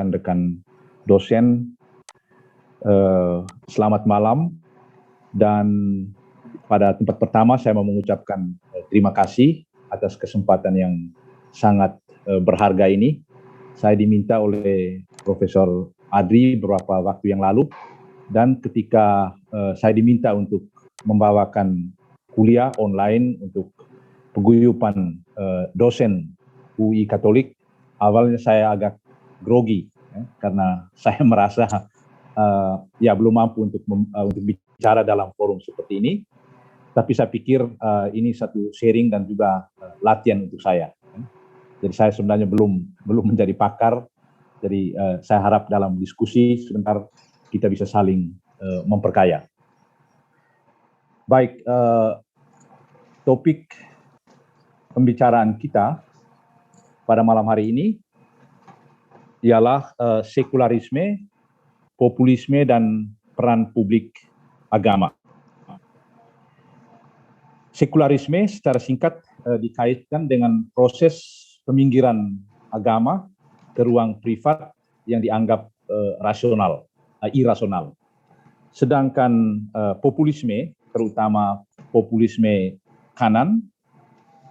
rekan-rekan dosen, selamat malam. Dan pada tempat pertama saya mau mengucapkan terima kasih atas kesempatan yang sangat berharga ini. Saya diminta oleh Profesor Adri beberapa waktu yang lalu, dan ketika saya diminta untuk membawakan kuliah online untuk paguyuban dosen UI Katolik, awalnya saya agak grogi karena saya merasa belum mampu untuk bicara dalam forum seperti ini. Tapi saya pikir ini satu sharing dan juga latihan untuk saya. Jadi saya sebenarnya belum menjadi pakar. Jadi saya harap dalam diskusi sebentar kita bisa saling memperkaya. Baik, topik pembicaraan kita pada malam hari ini ialah sekularisme, populisme, dan peran publik agama. Sekularisme secara singkat dikaitkan dengan proses peminggiran agama ke ruang privat yang dianggap irasional. Sedangkan populisme, terutama populisme kanan,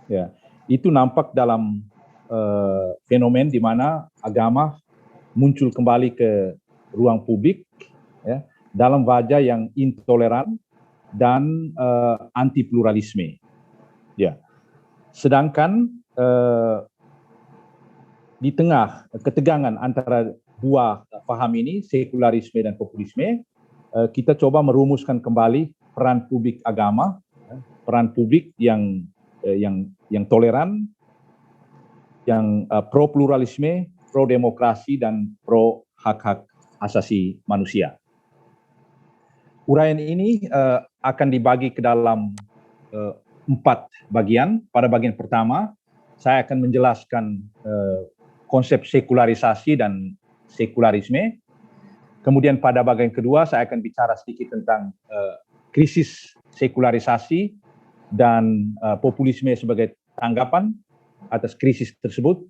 ya, itu nampak dalam fenomen di mana agama muncul kembali ke ruang publik, ya, dalam wajah yang intoleran dan anti pluralisme. Ya. Sedangkan di tengah ketegangan antara dua paham ini, sekularisme dan populisme, kita coba merumuskan kembali peran publik agama, peran publik yang toleran, yang pro pluralisme, pro demokrasi, dan pro hak-hak asasi manusia. Uraian ini akan dibagi ke dalam 4 bagian. Pada bagian pertama, saya akan menjelaskan konsep sekularisasi dan sekularisme. Kemudian pada bagian kedua, saya akan bicara sedikit tentang krisis sekularisasi dan populisme sebagai tanggapan atas krisis tersebut.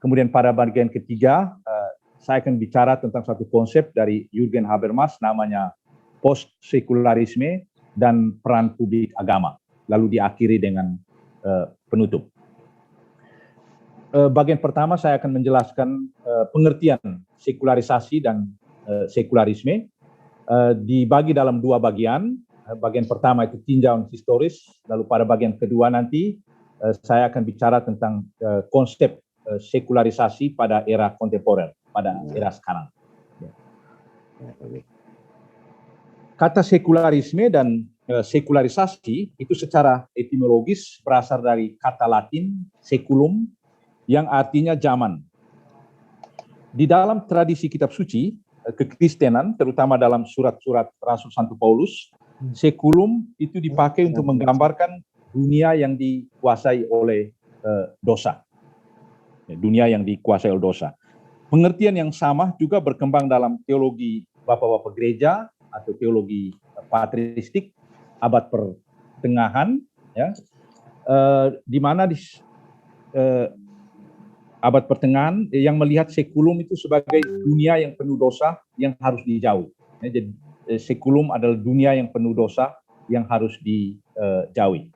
Kemudian pada bagian ketiga, saya akan bicara tentang satu konsep dari Jürgen Habermas, namanya post-sekularisme dan peran publik agama. Lalu diakhiri dengan penutup. Bagian pertama saya akan menjelaskan pengertian sekularisasi dan sekularisme. Dibagi dalam 2 bagian. Bagian pertama itu tinjauan historis, lalu pada bagian kedua nanti saya akan bicara tentang konsep sekularisasi pada era kontemporer, pada era sekarang. Kata sekularisme dan sekularisasi itu secara etimologis berasal dari kata Latin seculum yang artinya zaman. Di dalam tradisi kitab suci kekristenan, terutama dalam surat-surat Rasul Santo Paulus, seculum itu dipakai untuk menggambarkan dunia yang dikuasai oleh dosa. Dunia yang dikuasai oleh dosa. Pengertian yang sama juga berkembang dalam teologi bapak-bapak gereja atau teologi patristik abad pertengahan, ya, di mana abad pertengahan yang melihat seculum itu sebagai dunia yang penuh dosa yang harus dijauh. Ya, jadi seculum adalah dunia yang penuh dosa yang harus dijauhi.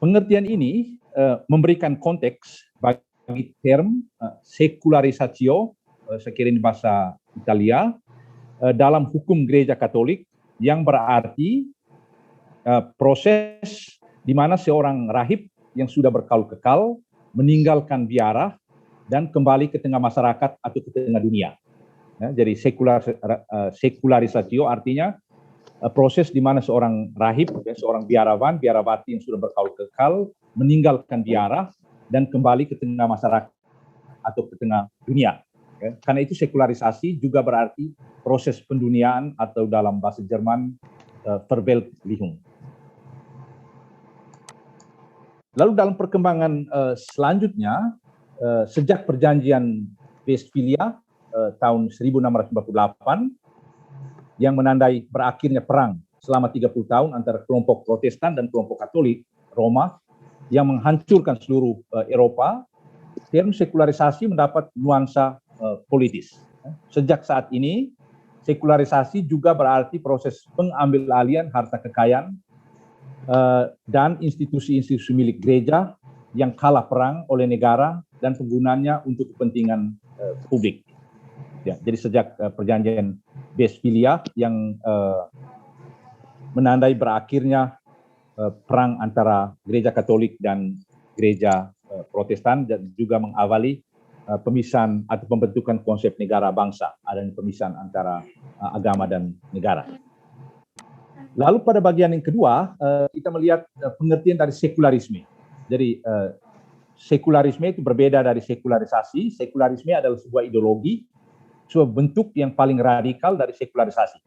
Pengertian ini memberikan konteks bagi term sekularisatio, saya kira ini bahasa Italia, dalam hukum gereja Katolik, yang berarti proses di mana seorang rahib yang sudah berkaul kekal meninggalkan biara dan kembali ke tengah masyarakat atau ke tengah dunia. Ya, jadi sekularisatio artinya proses di mana seorang rahib, seorang biarawan, biarawati yang sudah berkaul kekal meninggalkan biara dan kembali ke tengah masyarakat atau ke tengah dunia. Ya, karena itu sekularisasi juga berarti proses penduniaan atau dalam bahasa Jerman Verweltlichung. Lalu dalam perkembangan selanjutnya, sejak perjanjian Westphalia tahun 1648 yang menandai berakhirnya perang selama 30 tahun antara kelompok Protestan dan kelompok Katolik Roma yang menghancurkan seluruh Eropa, term sekularisasi mendapat nuansa politis. Sejak saat ini, sekularisasi juga berarti proses pengambilalian harta kekayaan dan institusi-institusi milik gereja yang kalah perang oleh negara dan penggunaannya untuk kepentingan publik. Ya, jadi sejak perjanjian Westphalia yang menandai berakhirnya perang antara gereja Katolik dan gereja Protestan, dan juga mengawali pemisahan atau pembentukan konsep negara bangsa, adanya pemisahan antara agama dan negara. Lalu pada bagian yang kedua, kita melihat pengertian dari sekularisme. Jadi sekularisme itu berbeda dari sekularisasi. Sekularisme adalah sebuah ideologi, sebuah bentuk yang paling radikal dari sekularisasi.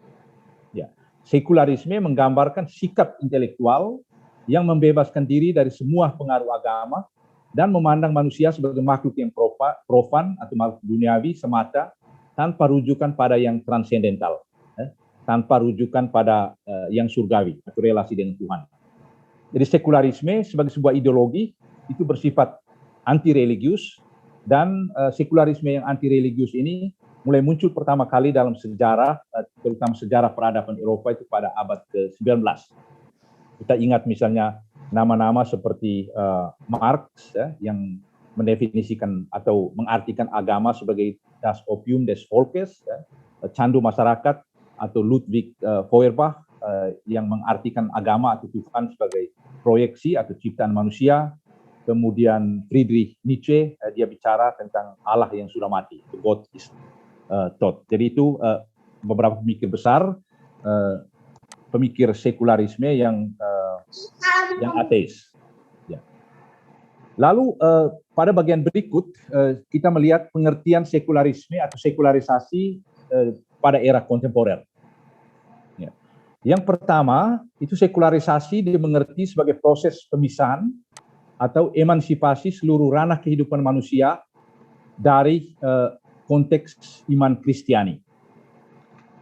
Ya. Sekularisme menggambarkan sikap intelektual yang membebaskan diri dari semua pengaruh agama dan memandang manusia sebagai makhluk yang profan atau makhluk duniawi semata, tanpa rujukan pada yang transendental, tanpa rujukan pada yang surgawi atau relasi dengan Tuhan. Jadi sekularisme sebagai sebuah ideologi itu bersifat anti-religius, dan sekularisme yang anti-religius ini mulai muncul pertama kali dalam sejarah, terutama sejarah peradaban Eropa itu pada abad ke-19. Kita ingat misalnya nama-nama seperti Marx yang mendefinisikan atau mengartikan agama sebagai das Opium des Volkes, candu masyarakat, atau Ludwig Feuerbach yang mengartikan agama atau Tuhan sebagai proyeksi atau ciptaan manusia. Kemudian Friedrich Nietzsche, dia bicara tentang Allah yang sudah mati, God is tot. Jadi itu beberapa pemikir besar, pemikir sekularisme yang ateis. Ya. Lalu pada bagian berikut kita melihat pengertian sekularisme atau sekularisasi pada era kontemporer. Ya. Yang pertama itu sekularisasi dimengerti sebagai proses pemisahan atau emansipasi seluruh ranah kehidupan manusia dari konteks iman Kristiani.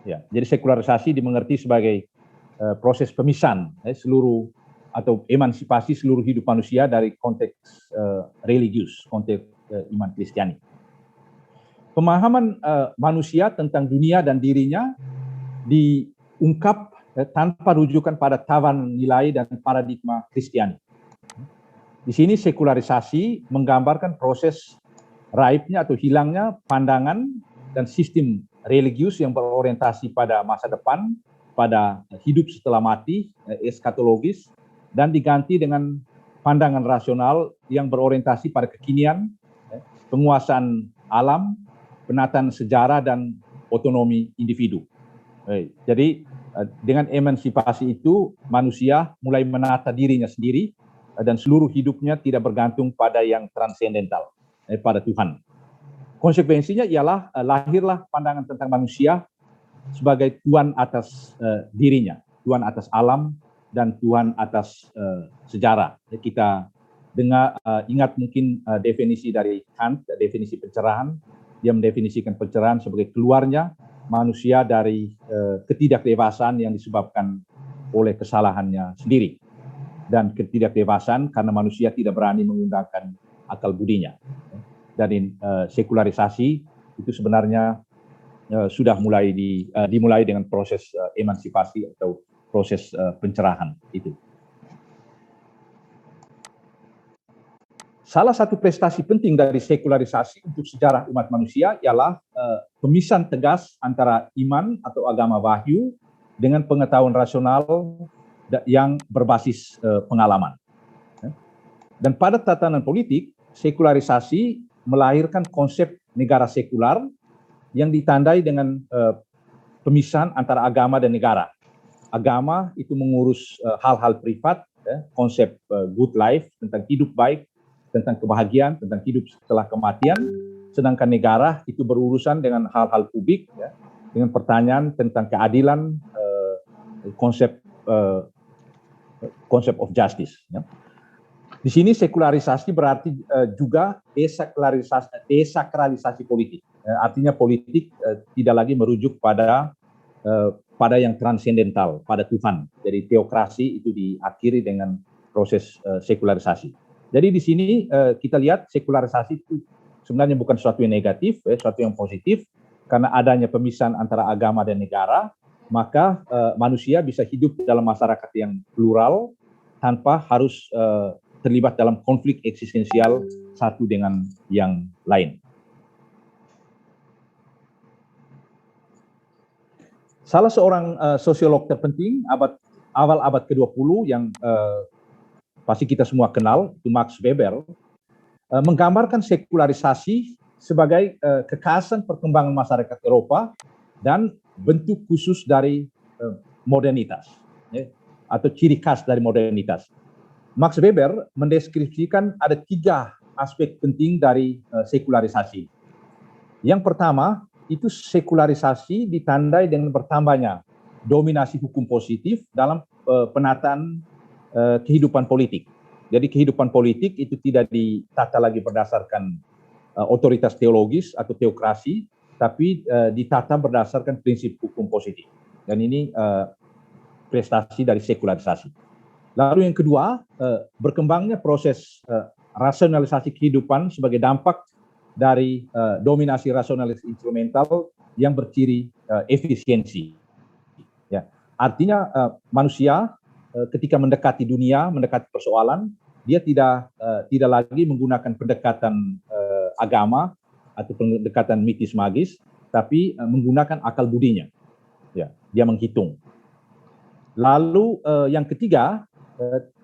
Ya, jadi sekularisasi dimengerti sebagai proses pemisahan seluruh atau emansipasi seluruh hidup manusia dari konteks religius, konteks iman Kristiani. Pemahaman manusia tentang dunia dan dirinya diungkap tanpa rujukan pada tawanan nilai dan paradigma Kristiani. Di sini sekularisasi menggambarkan proses raibnya atau hilangnya pandangan dan sistem religius yang berorientasi pada masa depan, pada hidup setelah mati, eskatologis, dan diganti dengan pandangan rasional yang berorientasi pada kekinian, penguasaan alam, penataan sejarah, dan otonomi individu. Jadi dengan emansipasi itu manusia mulai menata dirinya sendiri dan seluruh hidupnya tidak bergantung pada yang transendental, pada Tuhan. Konsekuensinya ialah lahirlah pandangan tentang manusia sebagai Tuhan atas dirinya, Tuhan atas alam, dan Tuhan atas sejarah. Kita dengar, ingat mungkin definisi dari Kant, definisi pencerahan. Dia mendefinisikan pencerahan sebagai keluarnya manusia dari ketidakdewasaan yang disebabkan oleh kesalahannya sendiri, dan ketidakdewasaan karena manusia tidak berani menggunakan akal budinya. Dan sekularisasi itu sebenarnya sudah dimulai dengan proses emansipasi atau proses pencerahan itu. Salah satu prestasi penting dari sekularisasi untuk sejarah umat manusia ialah pemisahan tegas antara iman atau agama wahyu dengan pengetahuan rasional yang berbasis pengalaman. Dan pada tatanan politik, sekularisasi melahirkan konsep negara sekular yang ditandai dengan pemisahan antara agama dan negara. Agama itu mengurus hal-hal privat, konsep good life, tentang hidup baik, tentang kebahagiaan, tentang hidup setelah kematian, sedangkan negara itu berurusan dengan hal-hal publik, dengan pertanyaan tentang keadilan, konsep of justice. Di sini sekularisasi berarti juga desakralisasi politik. Artinya politik tidak lagi merujuk pada yang transendental, pada Tuhan. Jadi teokrasi itu diakhiri dengan proses sekularisasi. Jadi di sini kita lihat sekularisasi itu sebenarnya bukan sesuatu yang negatif, sesuatu yang positif, karena adanya pemisahan antara agama dan negara, maka manusia bisa hidup dalam masyarakat yang plural tanpa harus terlibat dalam konflik eksistensial satu dengan yang lain. Salah seorang sosiolog terpenting awal abad ke-20 yang pasti kita semua kenal, itu Max Weber, menggambarkan sekularisasi sebagai kekhasan perkembangan masyarakat Eropa dan bentuk khusus dari modernitas, atau ciri khas dari modernitas. Max Weber mendeskripsikan ada 3 aspek penting dari sekularisasi. Yang pertama, itu sekularisasi ditandai dengan bertambahnya dominasi hukum positif dalam penataan kehidupan politik. Jadi kehidupan politik itu tidak ditata lagi berdasarkan otoritas teologis atau teokrasi, tapi ditata berdasarkan prinsip hukum positif. Dan ini prestasi dari sekularisasi. Lalu yang kedua, berkembangnya proses rasionalisasi kehidupan sebagai dampak dari dominasi rasionalis instrumental yang berciri efisiensi. Ya, artinya manusia ketika mendekati dunia, mendekati persoalan, dia tidak lagi menggunakan pendekatan agama atau pendekatan mitis magis, tapi menggunakan akal budinya. Ya, dia menghitung. Lalu yang ketiga,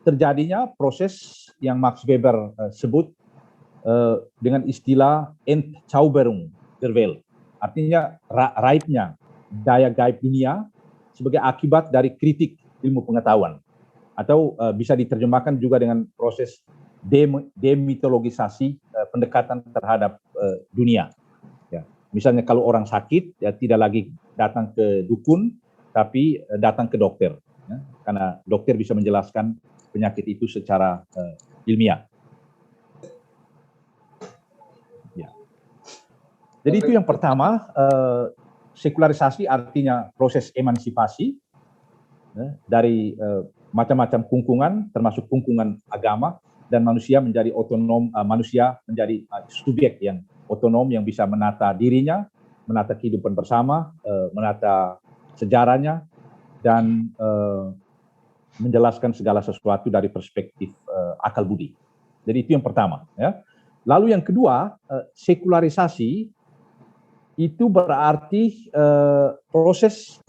terjadinya proses yang Max Weber sebut dengan istilah Entzauberung der Welt, artinya raibnya daya gaib dunia sebagai akibat dari kritik ilmu pengetahuan, atau bisa diterjemahkan juga dengan proses demitologisasi pendekatan terhadap dunia. Ya, misalnya kalau orang sakit, ya tidak lagi datang ke dukun, tapi datang ke dokter, ya, karena dokter bisa menjelaskan penyakit itu secara ilmiah. Jadi itu yang pertama, sekularisasi artinya proses emansipasi dari macam-macam kungkungan, termasuk kungkungan agama, dan manusia menjadi otonom, manusia menjadi subjek yang otonom yang bisa menata dirinya, menata kehidupan bersama, menata sejarahnya, dan menjelaskan segala sesuatu dari perspektif akal budi. Jadi itu yang pertama. Ya. Lalu yang kedua, sekularisasi itu berarti proses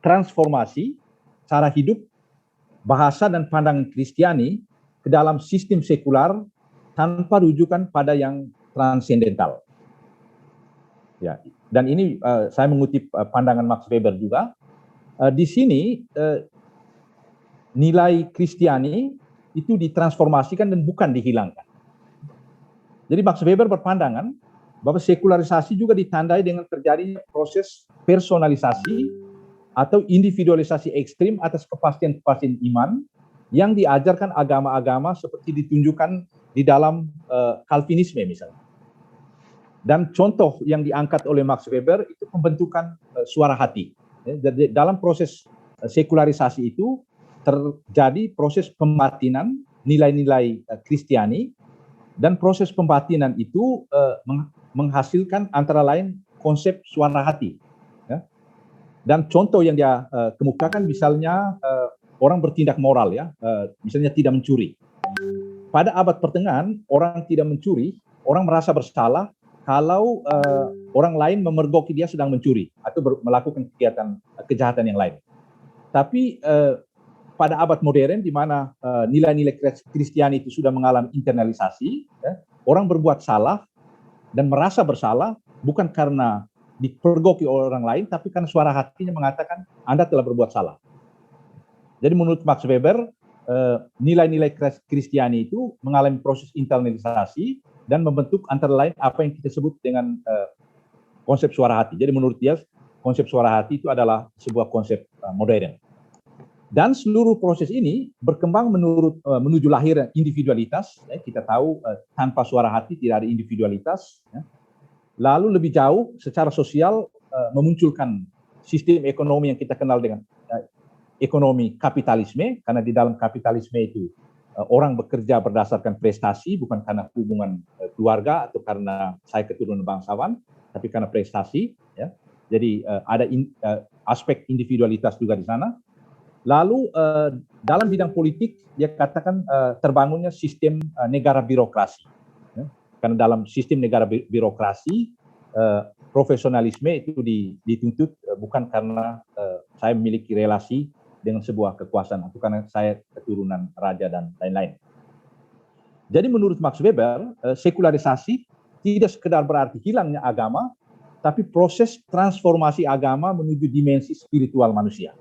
transformasi cara hidup, bahasa dan pandangan Kristiani ke dalam sistem sekular tanpa rujukan pada yang transendental. Ya, dan ini saya mengutip pandangan Max Weber juga. Di sini nilai Kristiani itu ditransformasikan dan bukan dihilangkan. Jadi Max Weber berpandangan bahwa sekularisasi juga ditandai dengan terjadinya proses personalisasi atau individualisasi ekstrim atas kepastian-kepastian iman yang diajarkan agama-agama seperti ditunjukkan di dalam Calvinisme misalnya. Dan contoh yang diangkat oleh Max Weber itu pembentukan suara hati. Jadi dalam proses sekularisasi itu terjadi proses pembatinan nilai-nilai Kristiani, dan proses pembatinan itu menghasilkan antara lain konsep suara hati. Ya. Dan contoh yang dia kemukakan misalnya orang bertindak moral, ya, misalnya tidak mencuri. Pada abad pertengahan orang tidak mencuri, orang merasa bersalah kalau orang lain memergoki dia sedang mencuri atau melakukan kegiatan kejahatan yang lain. Tapi pada abad modern di mana nilai-nilai Kristiani itu sudah mengalami internalisasi, ya, orang berbuat salah dan merasa bersalah bukan karena dipergoki oleh orang lain, tapi karena suara hatinya mengatakan Anda telah berbuat salah. Jadi menurut Max Weber, nilai-nilai Kristiani itu mengalami proses internalisasi dan membentuk antara lain apa yang kita sebut dengan konsep suara hati. Jadi menurut dia konsep suara hati itu adalah sebuah konsep modern. Dan seluruh proses ini berkembang menuju lahir individualitas. Ya, kita tahu tanpa suara hati tidak ada individualitas. Ya. Lalu lebih jauh secara sosial memunculkan sistem ekonomi yang kita kenal dengan ekonomi kapitalisme, karena di dalam kapitalisme itu orang bekerja berdasarkan prestasi, bukan karena hubungan keluarga atau karena saya keturunan bangsawan, tapi karena prestasi. Ya. Jadi ada aspek individualitas juga di sana. Lalu dalam bidang politik dia katakan terbangunnya sistem negara birokrasi. Ya. Karena dalam sistem negara birokrasi profesionalisme itu dituntut bukan karena saya memiliki relasi dengan sebuah kekuasaan atau karena saya keturunan raja dan lain-lain. Jadi menurut Max Weber, sekularisasi tidak sekedar berarti hilangnya agama, tapi proses transformasi agama menuju dimensi spiritual manusia.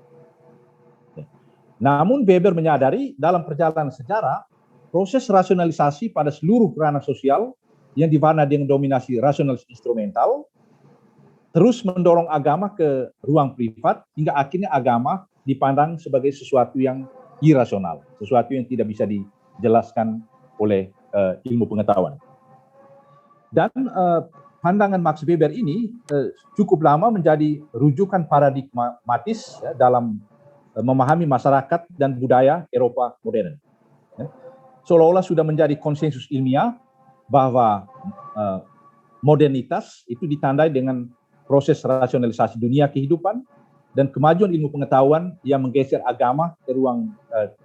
Namun Weber menyadari dalam perjalanan sejarah, proses rasionalisasi pada seluruh ranah sosial yang diwarnai dengan dominasi rasionalis instrumental terus mendorong agama ke ruang privat hingga akhirnya agama dipandang sebagai sesuatu yang irasional, sesuatu yang tidak bisa dijelaskan oleh ilmu pengetahuan. Dan pandangan Max Weber ini cukup lama menjadi rujukan paradigmatis ya, dalam memahami masyarakat dan budaya Eropa modern. Ya. Seolah-olah sudah menjadi konsensus ilmiah bahwa modernitas itu ditandai dengan proses rasionalisasi dunia kehidupan dan kemajuan ilmu pengetahuan yang menggeser agama ke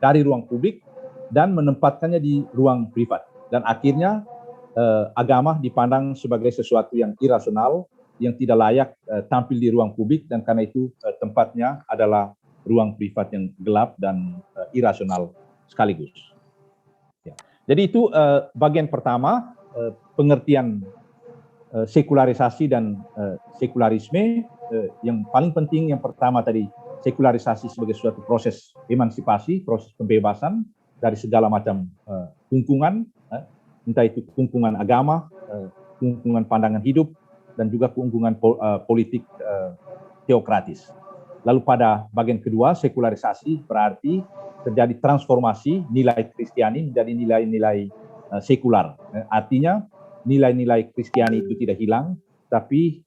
dari ruang publik dan menempatkannya di ruang privat. Dan akhirnya agama dipandang sebagai sesuatu yang irasional, yang tidak layak tampil di ruang publik, dan karena itu tempatnya adalah ruang privat yang gelap dan irasional sekaligus. Ya. Jadi itu bagian pertama, pengertian sekularisasi dan sekularisme. Yang paling penting yang pertama tadi, sekularisasi sebagai suatu proses emansipasi, proses pembebasan dari segala macam kungkungan, entah itu kungkungan agama, kungkungan pandangan hidup, dan juga kungkungan politik teokratis. Lalu pada bagian kedua, sekularisasi berarti terjadi transformasi nilai Kristiani menjadi nilai-nilai sekular. Artinya nilai-nilai Kristiani itu tidak hilang, tapi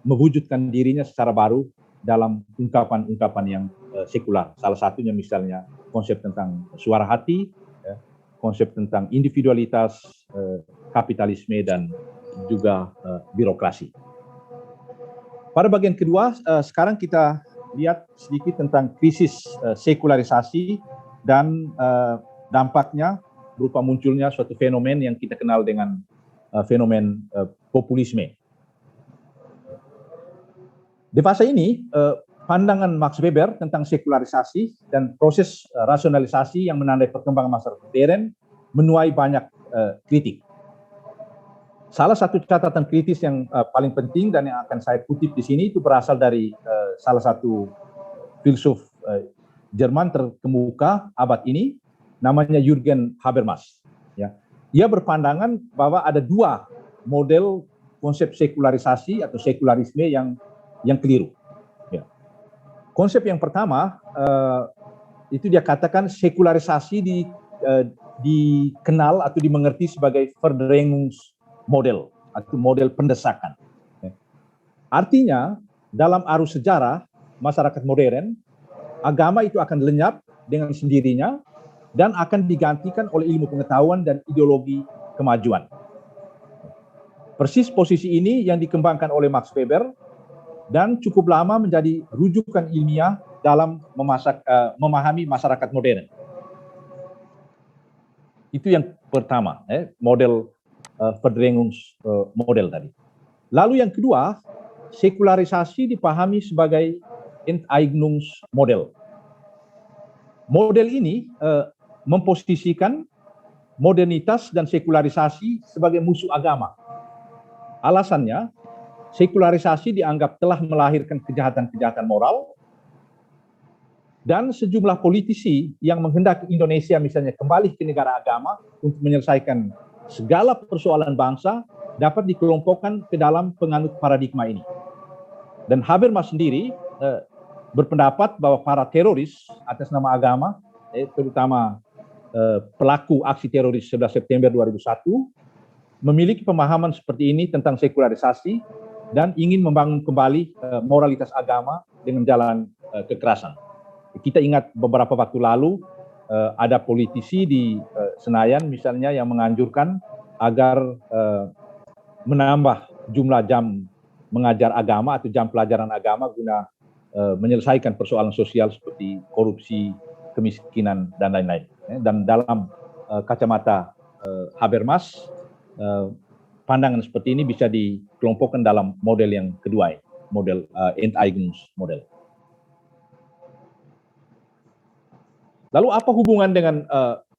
mewujudkan dirinya secara baru dalam ungkapan-ungkapan yang sekular. Salah satunya misalnya konsep tentang suara hati, konsep tentang individualitas, kapitalisme, dan juga birokrasi. Pada bagian kedua, sekarang kita lihat sedikit tentang krisis sekularisasi dan dampaknya berupa munculnya suatu fenomen yang kita kenal dengan fenomen populisme. Di fase ini, pandangan Max Weber tentang sekularisasi dan proses rasionalisasi yang menandai perkembangan masyarakat modern menuai banyak kritik. Salah satu catatan kritis yang paling penting dan yang akan saya kutip di sini itu berasal dari salah satu filsuf Jerman terkemuka abad ini, namanya Jürgen Habermas. Ya. Ia berpandangan bahwa ada dua model konsep sekularisasi atau sekularisme yang keliru. Ya. Konsep yang pertama itu dia katakan sekularisasi dikenal atau dimengerti sebagai Verdrängungsmodel atau model pendesakan. Ya. Artinya dalam arus sejarah masyarakat modern, agama itu akan lenyap dengan sendirinya dan akan digantikan oleh ilmu pengetahuan dan ideologi kemajuan. Persis posisi ini yang dikembangkan oleh Max Weber dan cukup lama menjadi rujukan ilmiah dalam memahami masyarakat modern. Itu yang pertama, model Verdrängungsmodel tadi. Lalu yang kedua, sekularisasi dipahami sebagai Enteignungsmodel. Model ini memposisikan modernitas dan sekularisasi sebagai musuh agama. Alasannya, sekularisasi dianggap telah melahirkan kejahatan-kejahatan moral, dan sejumlah politisi yang menghendaki Indonesia misalnya kembali ke negara agama untuk menyelesaikan segala persoalan bangsa dapat dikelompokkan ke dalam penganut paradigma ini. Dan Habermas sendiri berpendapat bahwa para teroris atas nama agama, terutama pelaku aksi teroris 11 September 2001, memiliki pemahaman seperti ini tentang sekularisasi dan ingin membangun kembali moralitas agama dengan jalan kekerasan. Kita ingat beberapa waktu lalu ada politisi di Senayan misalnya yang menganjurkan agar menambah jumlah jam mengajar agama atau jam pelajaran agama guna menyelesaikan persoalan sosial seperti korupsi, kemiskinan, dan lain-lain. Dan dalam kacamata Habermas, pandangan seperti ini bisa dikelompokkan dalam model yang kedua, model Enteignungs model. Lalu apa hubungan dengan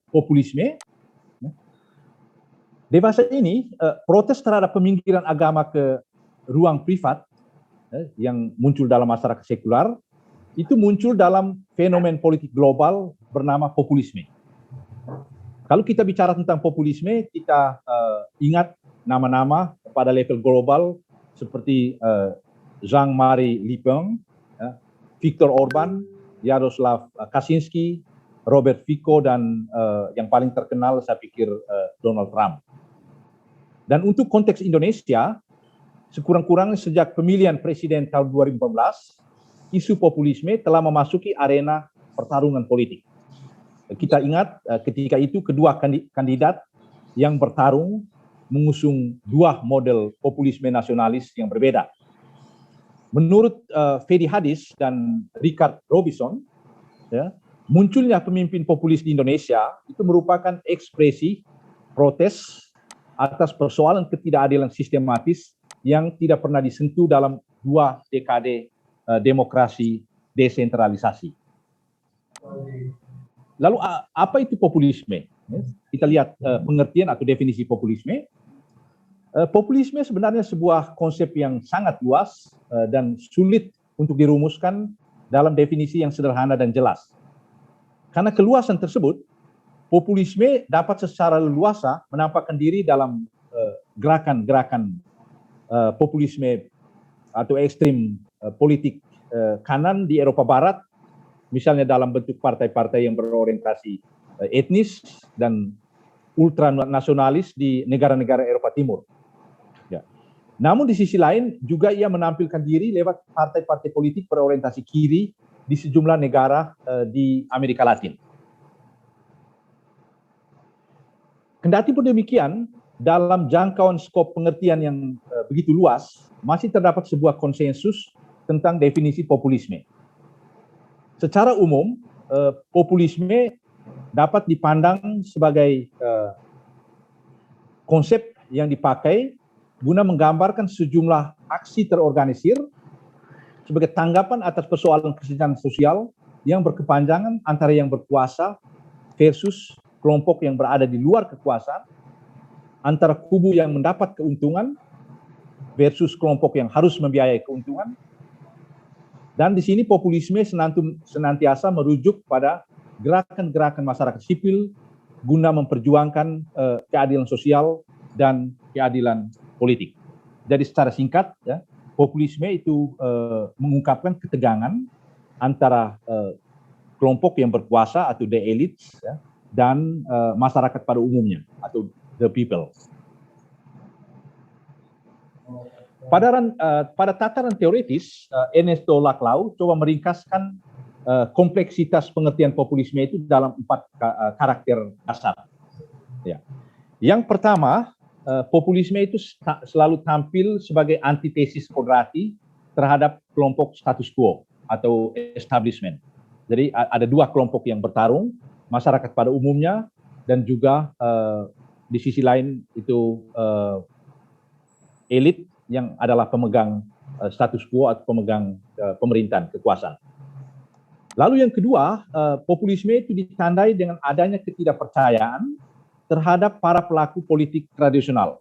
populisme? Dewasa ini protes terhadap pemingkiran agama ke ruang privat yang muncul dalam masyarakat sekular itu muncul dalam fenomen politik global bernama populisme. Kalau kita bicara tentang populisme, kita ingat nama-nama pada level global seperti Jean-Marie Le Pen, Viktor Orban, Jaroslaw Kaczynski, Robert Fico, dan yang paling terkenal saya pikir Donald Trump. Dan untuk konteks Indonesia, sekurang-kurangnya sejak pemilihan presiden tahun 2014, isu populisme telah memasuki arena pertarungan politik. Kita ingat ketika itu kedua kandidat yang bertarung mengusung dua model populisme nasionalis yang berbeda. Menurut Fedi Hadis dan Richard Robinson, munculnya pemimpin populis di Indonesia itu merupakan ekspresi protes atas persoalan ketidakadilan sistematis yang tidak pernah disentuh dalam 2 dekade demokrasi desentralisasi. Lalu apa itu populisme? Kita lihat pengertian atau definisi populisme. Populisme sebenarnya sebuah konsep yang sangat luas dan sulit untuk dirumuskan dalam definisi yang sederhana dan jelas. Karena keluasan tersebut, populisme dapat secara leluasa menampakkan diri dalam gerakan-gerakan populisme atau ekstrim politik kanan di Eropa Barat, misalnya dalam bentuk partai-partai yang berorientasi etnis dan ultranasionalis di negara-negara Eropa Timur. Ya. Namun di sisi lain juga ia menampilkan diri lewat partai-partai politik berorientasi kiri di sejumlah negara di Amerika Latin. Kendati pun demikian, dalam jangkauan skop pengertian yang begitu luas, masih terdapat sebuah konsensus tentang definisi populisme. Secara umum, populisme dapat dipandang sebagai konsep yang dipakai guna menggambarkan sejumlah aksi terorganisir sebagai tanggapan atas persoalan kesenjangan sosial yang berkepanjangan antara yang berkuasa versus kelompok yang berada di luar kekuasaan, antara kubu yang mendapat keuntungan versus kelompok yang harus membiayai keuntungan. Dan di sini populisme senantiasa merujuk pada gerakan-gerakan masyarakat sipil guna memperjuangkan keadilan sosial dan keadilan politik. Jadi secara singkat, ya, populisme itu mengungkapkan ketegangan antara kelompok yang berkuasa atau the elites, ya, dan masyarakat pada umumnya atau the people. Pada tataran teoritis, Ernesto Laclau coba meringkaskan kompleksitas pengertian populisme itu dalam 4 karakter dasar. Ya. Yang pertama, populisme itu selalu tampil sebagai antitesis kodrati terhadap kelompok status quo atau establishment. Jadi ada 2 kelompok yang bertarung, masyarakat pada umumnya dan juga di sisi lain itu elit yang adalah pemegang status quo atau pemegang pemerintahan, kekuasaan. Lalu yang kedua, populisme itu ditandai dengan adanya ketidakpercayaan terhadap para pelaku politik tradisional.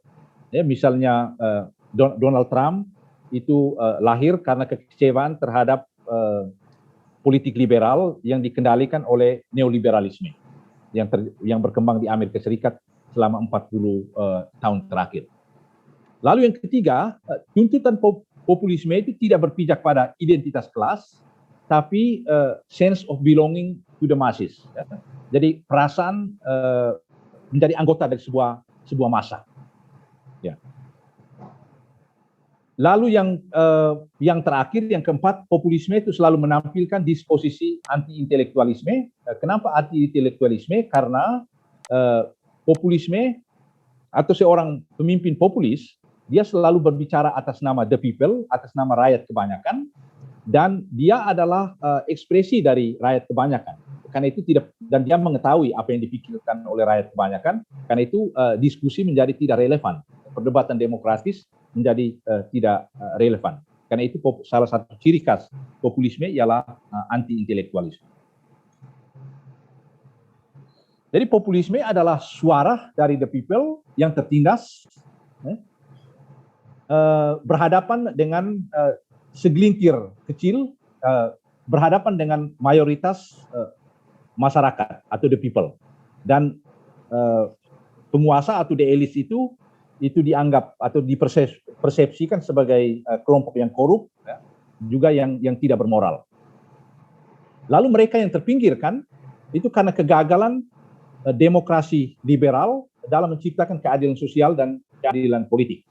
Ya, misalnya Donald Trump itu lahir karena kekecewaan terhadap politik liberal yang dikendalikan oleh neoliberalisme yang berkembang di Amerika Serikat selama 40 tahun terakhir. Lalu yang ketiga, tuntutan populisme itu tidak berpijak pada identitas kelas, tapi sense of belonging to the masses. Ya. Jadi perasaan menjadi anggota dari sebuah massa. Ya. Lalu yang terakhir, yang keempat, populisme itu selalu menampilkan disposisi anti-intelektualisme. Kenapa anti-intelektualisme? Karena populisme atau seorang pemimpin populis, dia selalu berbicara atas nama the people, atas nama rakyat kebanyakan, dan dia adalah ekspresi dari rakyat kebanyakan. Karena itu dan dia mengetahui apa yang dipikirkan oleh rakyat kebanyakan. Karena itu diskusi menjadi tidak relevan, perdebatan demokratis menjadi tidak relevan. Karena itu salah satu ciri khas populisme ialah anti-intelektualisme. Jadi populisme adalah suara dari the people yang tertindas, berhadapan dengan segelintir kecil, berhadapan dengan mayoritas masyarakat atau the people. Dan penguasa atau the elites itu dianggap atau dipersepsikan sebagai kelompok yang korup, juga yang tidak bermoral. Lalu mereka yang terpinggirkan itu karena kegagalan demokrasi liberal dalam menciptakan keadilan sosial dan keadilan politik.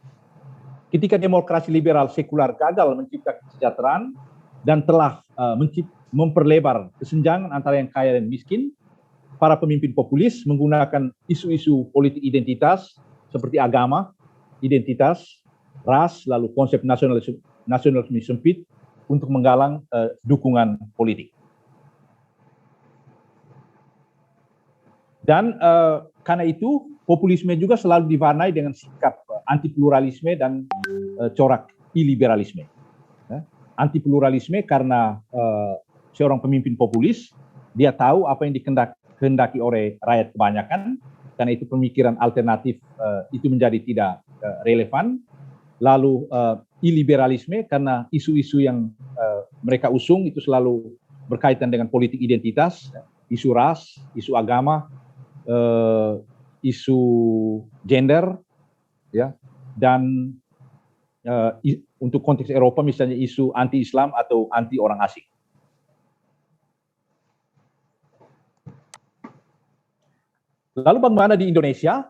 Ketika demokrasi liberal sekular gagal menciptakan kesejahteraan dan telah memperlebar kesenjangan antara yang kaya dan miskin, para pemimpin populis menggunakan isu-isu politik identitas seperti agama, identitas, ras, lalu konsep nasionalisme sempit untuk menggalang dukungan politik. Dan karena itu populisme juga selalu diwarnai dengan sikap anti pluralisme dan corak iliberalisme. Anti pluralisme karena seorang pemimpin populis dia tahu apa yang dikehendaki oleh rakyat kebanyakan, karena itu pemikiran alternatif itu menjadi tidak relevan. Lalu iliberalisme karena isu-isu yang mereka usung itu selalu berkaitan dengan politik identitas, isu ras, isu agama, isu gender, ya, dan untuk konteks Eropa misalnya isu anti-Islam atau anti orang asing. Lalu bagaimana di Indonesia?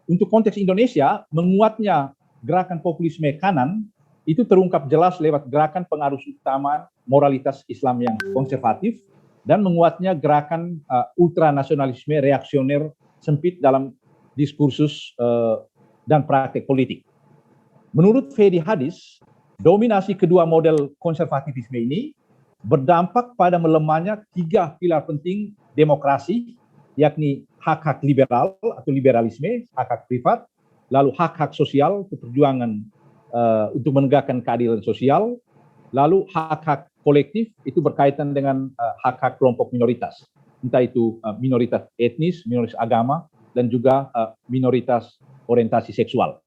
Untuk konteks Indonesia, menguatnya gerakan populisme kanan itu terungkap jelas lewat gerakan pengaruh utama moralitas Islam yang konservatif dan menguatnya gerakan ultranasionalisme reaksioner sempit dalam diskursus dan praktek politik. Menurut Fedi Hadis, dominasi kedua model konservatifisme ini berdampak pada melemahnya 3 pilar penting demokrasi, yakni hak-hak liberal atau liberalisme, hak-hak privat, lalu hak-hak sosial, perjuangan untuk menegakkan keadilan sosial, lalu hak-hak kolektif itu berkaitan dengan hak-hak kelompok minoritas, entah itu minoritas etnis, minoritas agama, dan juga minoritas orientasi seksual.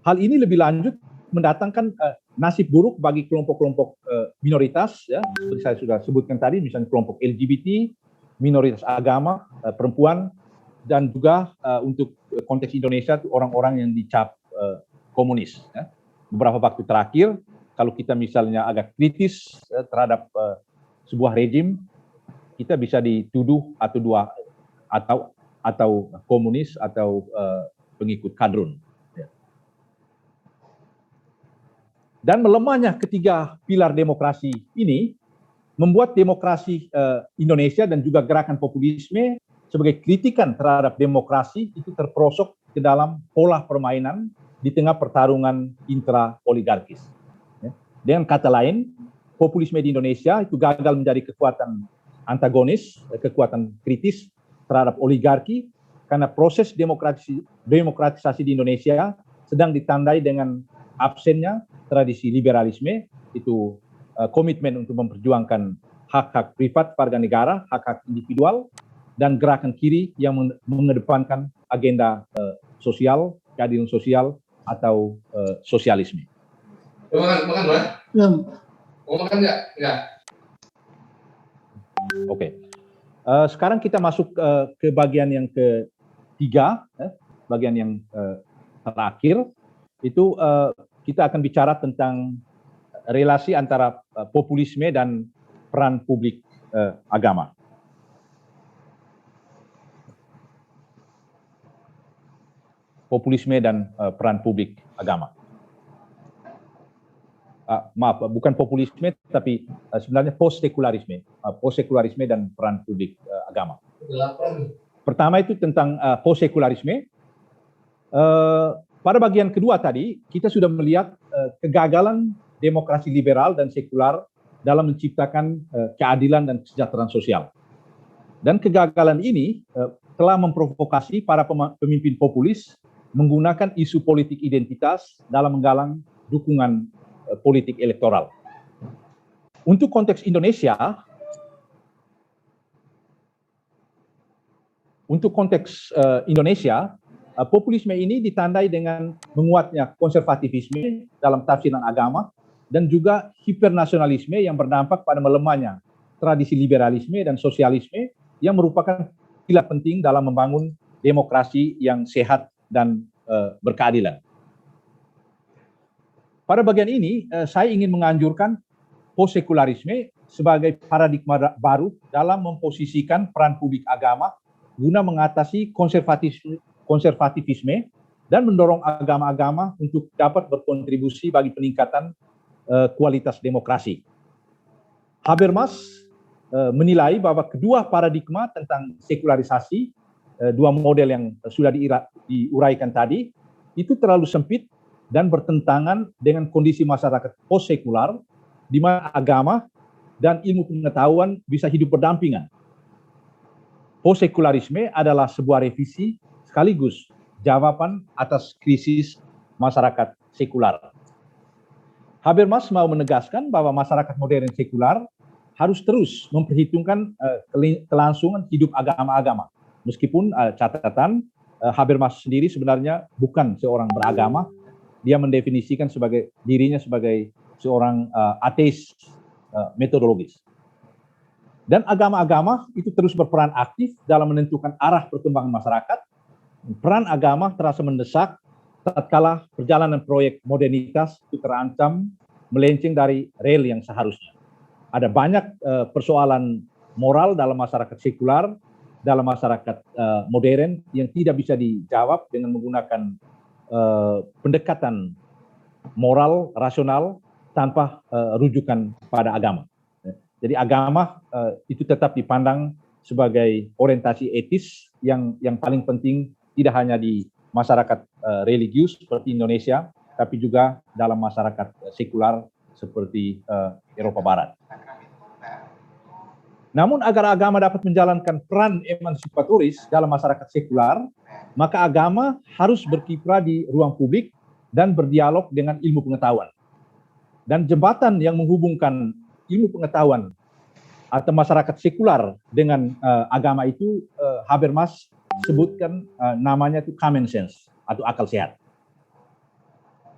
Hal ini lebih lanjut mendatangkan nasib buruk bagi kelompok-kelompok minoritas, ya, seperti saya sudah sebutkan tadi, misalnya kelompok LGBT, minoritas agama, perempuan, dan juga untuk konteks Indonesia orang-orang yang dicap komunis. Ya. Beberapa waktu terakhir, kalau kita misalnya agak kritis terhadap sebuah rejim, kita bisa dituduh atau komunis atau pengikut kadrun. Ya. Dan melemahnya ketiga pilar demokrasi ini membuat demokrasi Indonesia dan juga gerakan populisme sebagai kritikan terhadap demokrasi itu terperosok ke dalam pola permainan di tengah pertarungan intra-oligarkis. Dengan kata lain, populisme di Indonesia itu gagal menjadi kekuatan antagonis, kekuatan kritis terhadap oligarki, karena proses demokratisasi di Indonesia sedang ditandai dengan absennya tradisi liberalisme, itu komitmen untuk memperjuangkan hak-hak privat warga negara, hak-hak individual, dan gerakan kiri yang mengedepankan agenda sosial, keadilan sosial, atau sosialisme. Makan, Pak? Belum. Mau makan nggak? Nggak. Oke. Sekarang kita masuk ke bagian yang ketiga, bagian yang terakhir. Itu kita akan bicara tentang relasi antara populisme dan peran publik agama. Populisme dan peran publik agama. bukan populisme, tapi sebenarnya post-sekularisme dan peran publik agama. Pertama itu tentang post-sekularisme. Pada bagian kedua tadi, kita sudah melihat kegagalan demokrasi liberal dan sekular dalam menciptakan keadilan dan kesejahteraan sosial. Dan kegagalan ini telah memprovokasi para pemimpin populis menggunakan isu politik identitas dalam menggalang dukungan politik elektoral. Untuk konteks Indonesia, populisme ini ditandai dengan menguatnya konservatifisme dalam tafsiran agama dan juga hipernasionalisme yang berdampak pada melemahnya tradisi liberalisme dan sosialisme yang merupakan pilar penting dalam membangun demokrasi yang sehat dan berkeadilan. Pada bagian ini, saya ingin menganjurkan post-sekularisme sebagai paradigma baru dalam memposisikan peran publik agama guna mengatasi konservatifisme dan mendorong agama-agama untuk dapat berkontribusi bagi peningkatan kualitas demokrasi. Habermas menilai bahwa kedua paradigma tentang sekularisasi, dua model yang sudah diuraikan tadi, itu terlalu sempit dan bertentangan dengan kondisi masyarakat post-sekular, di mana agama dan ilmu pengetahuan bisa hidup berdampingan. Post-sekularisme adalah sebuah revisi sekaligus jawaban atas krisis masyarakat sekular. Habermas mau menegaskan bahwa masyarakat modern sekular harus terus memperhitungkan kelangsungan hidup agama-agama. Meskipun catatan Habermas sendiri sebenarnya bukan seorang beragama, dia mendefinisikan dirinya sebagai seorang ateis metodologis. Dan agama-agama itu terus berperan aktif dalam menentukan arah perkembangan masyarakat. Peran agama terasa mendesak tatkala perjalanan proyek modernitas itu terancam melenceng dari rel yang seharusnya. Ada banyak persoalan moral dalam masyarakat sekular, dalam masyarakat modern yang tidak bisa dijawab dengan menggunakan pendekatan moral, rasional, tanpa rujukan pada agama. Jadi agama itu tetap dipandang sebagai orientasi etis yang paling penting, tidak hanya di masyarakat religius seperti Indonesia, tapi juga dalam masyarakat sekular seperti Eropa Barat. Namun agar agama dapat menjalankan peran emansipatoris dalam masyarakat sekular, maka agama harus berkiprah di ruang publik dan berdialog dengan ilmu pengetahuan. Dan jembatan yang menghubungkan ilmu pengetahuan atau masyarakat sekular dengan agama itu Habermas sebutkan namanya itu common sense atau akal sehat.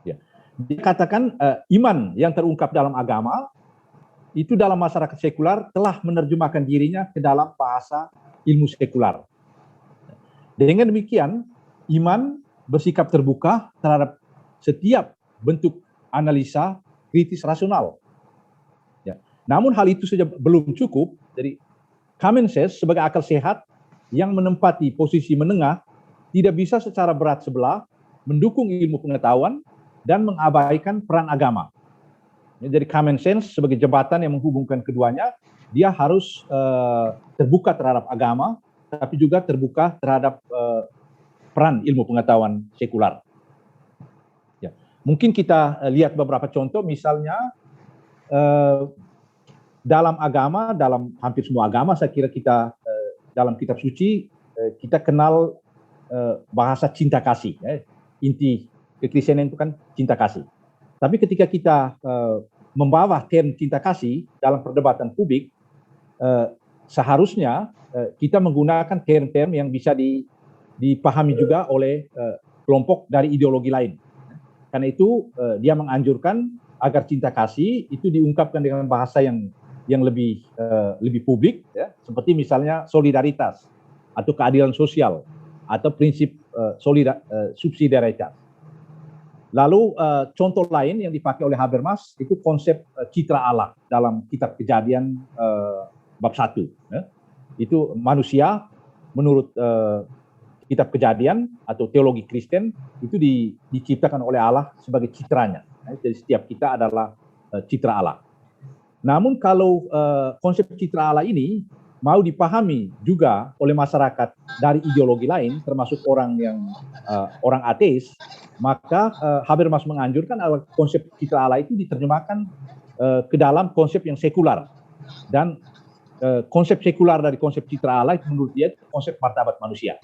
Ya. Dikatakan iman yang terungkap dalam agama itu dalam masyarakat sekular telah menerjemahkan dirinya ke dalam bahasa ilmu sekular. Dengan demikian, iman bersikap terbuka terhadap setiap bentuk analisa kritis rasional. Ya. Namun hal itu saja belum cukup. Jadi common sense sebagai akal sehat yang menempati posisi menengah tidak bisa secara berat sebelah mendukung ilmu pengetahuan dan mengabaikan peran agama. Jadi common sense sebagai jembatan yang menghubungkan keduanya, dia harus terbuka terhadap agama, tapi juga terbuka terhadap peran ilmu pengetahuan sekular. Ya. Mungkin kita lihat beberapa contoh, misalnya dalam agama, dalam hampir semua agama, saya kira kita dalam kitab suci kita kenal bahasa cinta kasih. Inti kekristenan itu kan cinta kasih. Tapi ketika kita membawa term cinta kasih dalam perdebatan publik, seharusnya kita menggunakan term-term yang bisa dipahami juga oleh kelompok dari ideologi lain. Karena itu dia menganjurkan agar cinta kasih itu diungkapkan dengan bahasa yang lebih publik, ya, seperti misalnya solidaritas atau keadilan sosial atau prinsip subsidiaritas. Lalu contoh lain yang dipakai oleh Habermas itu konsep citra Allah dalam kitab Kejadian bab 1. Ya. Itu manusia menurut kitab Kejadian atau teologi Kristen itu diciptakan oleh Allah sebagai citranya. Jadi setiap kita adalah citra Allah. Namun kalau konsep citra Allah ini mau dipahami juga oleh masyarakat dari ideologi lain, termasuk orang ateis, maka Habermas menganjurkan agar konsep citra Allah itu diterjemahkan ke dalam konsep yang sekular. Dan konsep sekular dari konsep citra Allah itu menurut dia konsep martabat manusia.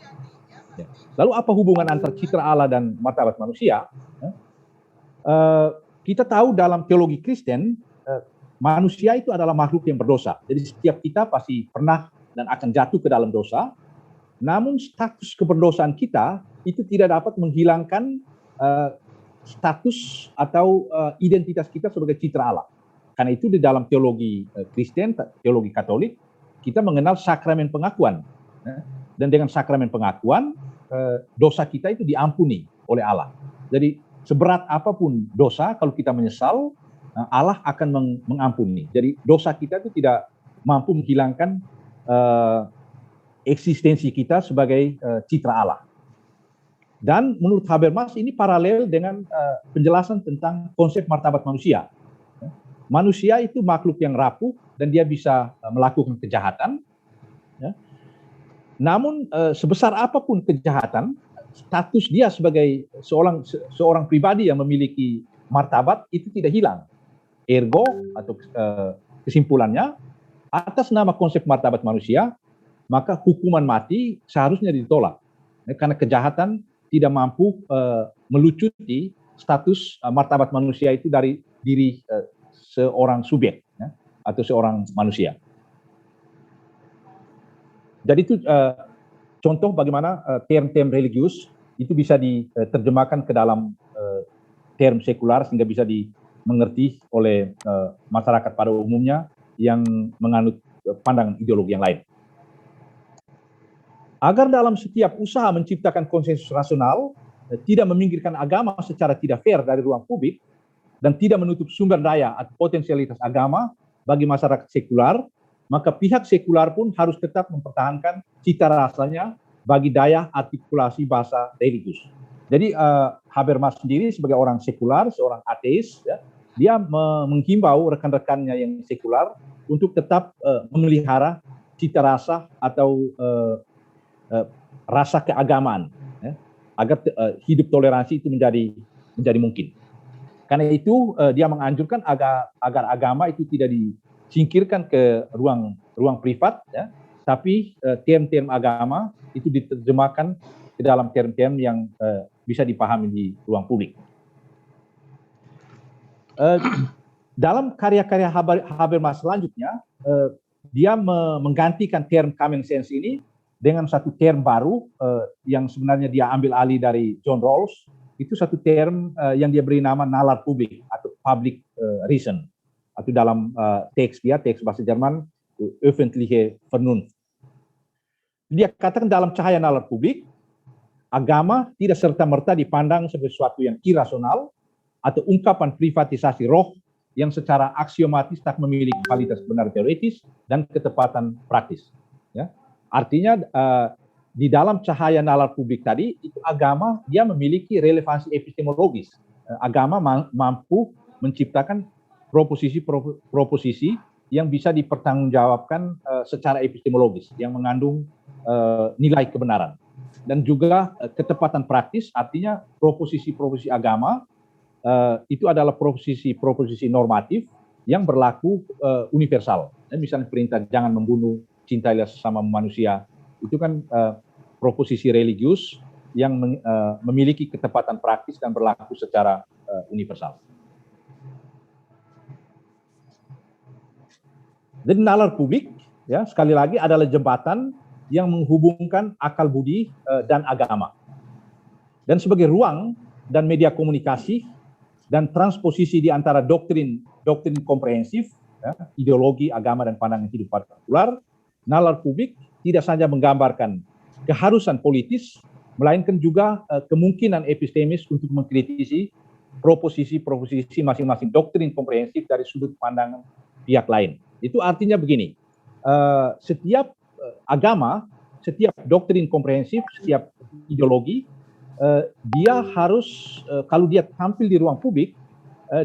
Lalu apa hubungan antara citra Allah dan martabat manusia? Kita tahu dalam teologi Kristen, manusia itu adalah makhluk yang berdosa. Jadi setiap kita pasti pernah dan akan jatuh ke dalam dosa. Namun status keberdosaan kita itu tidak dapat menghilangkan status atau identitas kita sebagai citra Allah. Karena itu di dalam teologi Kristen, teologi Katolik, kita mengenal sakramen pengakuan. Dan dengan sakramen pengakuan, dosa kita itu diampuni oleh Allah. Jadi seberat apapun dosa, kalau kita menyesal, Allah akan mengampuni. Jadi dosa kita itu tidak mampu menghilangkan eksistensi kita sebagai citra Allah. Dan menurut Habermas ini paralel dengan penjelasan tentang konsep martabat manusia. Manusia itu makhluk yang rapuh dan dia bisa melakukan kejahatan. Namun sebesar apapun kejahatan, status dia sebagai seorang pribadi yang memiliki martabat itu tidak hilang. Ergo atau kesimpulannya, atas nama konsep martabat manusia, maka hukuman mati seharusnya ditolak. Karena kejahatan tidak mampu melucuti status martabat manusia itu dari diri seorang subjek atau seorang manusia. Jadi itu contoh bagaimana term-term religius itu bisa diterjemahkan ke dalam term sekular sehingga bisa dimengerti oleh masyarakat pada umumnya yang menganut pandangan ideologi yang lain. Agar dalam setiap usaha menciptakan konsensus rasional, tidak meminggirkan agama secara tidak fair dari ruang publik, dan tidak menutup sumber daya atau potensialitas agama bagi masyarakat sekular, maka pihak sekular pun harus tetap mempertahankan cita rasanya bagi daya artikulasi bahasa religius. Jadi Habermas sendiri sebagai orang sekular, seorang ateis, dia menghimbau rekan-rekannya yang sekular untuk tetap memelihara cita rasa atau rasa keagamaan, agar hidup toleransi itu menjadi mungkin. Karena itu dia menganjurkan agar agama itu tidak disingkirkan ke ruang privat, tapi term-term agama itu diterjemahkan ke dalam term-term yang bisa dipahami di ruang publik. Dalam karya-karya Habermas selanjutnya, dia menggantikan term common sense ini dengan satu term baru yang sebenarnya dia ambil alih dari John Rawls. Itu satu term yang dia beri nama nalar publik atau public reason, atau dalam teks bahasa Jerman öffentliche Vernunft. Dia katakan dalam cahaya nalar publik, agama tidak serta-merta dipandang sebagai sesuatu yang irasional atau ungkapan privatisasi roh yang secara aksiomatis tak memiliki kualitas benar teoretis dan ketepatan praktis. Artinya di dalam cahaya nalar publik tadi, itu agama dia memiliki relevansi epistemologis. Agama mampu menciptakan proposisi yang bisa dipertanggungjawabkan secara epistemologis, yang mengandung nilai kebenaran. Dan juga ketepatan praktis, artinya proposisi agama itu adalah proposisi normatif yang berlaku universal. Misalnya perintah jangan membunuh, cintailah sesama manusia, itu kan proposisi religius yang memiliki ketepatan praktis dan berlaku secara universal. Jadi nalar publik, sekali lagi adalah jembatan yang menghubungkan akal budi dan agama. Dan sebagai ruang dan media komunikasi dan transposisi di antara doktrin komprehensif, ideologi, agama, dan pandangan hidup partikular, nalar publik tidak saja menggambarkan keharusan politis, melainkan juga kemungkinan epistemis untuk mengkritisi proposisi masing-masing doktrin komprehensif dari sudut pandangan pihak lain. Itu artinya begini, setiap agama, setiap doktrin komprehensif, setiap ideologi, dia harus, kalau dia tampil di ruang publik,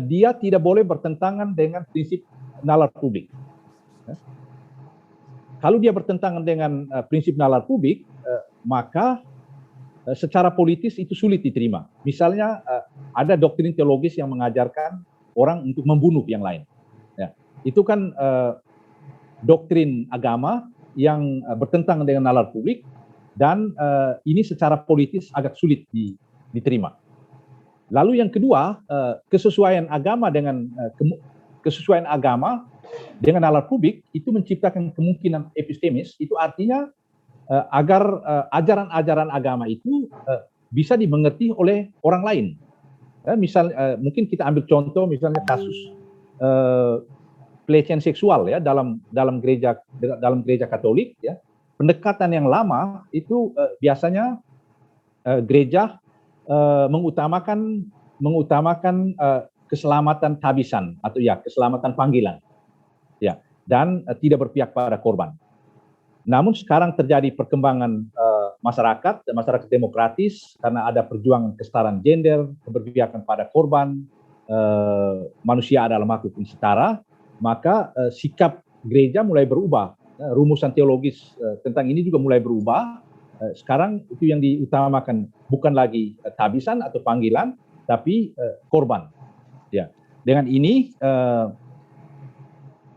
dia tidak boleh bertentangan dengan prinsip nalar publik. Kalau dia bertentangan dengan prinsip nalar publik, maka secara politis itu sulit diterima. Misalnya ada doktrin teologis yang mengajarkan orang untuk membunuh yang lain. Ya, itu kan doktrin agama yang bertentangan dengan nalar publik, dan ini secara politis agak sulit diterima. Lalu yang kedua, kesesuaian agama dengan nalar publik itu menciptakan kemungkinan epistemis. Itu artinya agar ajaran-ajaran agama itu bisa dimengerti oleh orang lain. Mungkin kita ambil contoh misalnya kasus pelecehan seksual ya dalam gereja Katolik ya. Pendekatan yang lama itu biasanya gereja mengutamakan keselamatan tabisan atau ya keselamatan panggilan ya, dan tidak berpihak pada korban. Namun sekarang terjadi perkembangan masyarakat demokratis karena ada perjuangan kesetaraan gender, keberpihakan pada korban, manusia adalah makhluk yang setara, maka sikap gereja mulai berubah. Rumusan teologis tentang ini juga mulai berubah. Sekarang itu yang diutamakan bukan lagi tabisan atau panggilan, tapi korban. Ya, dengan ini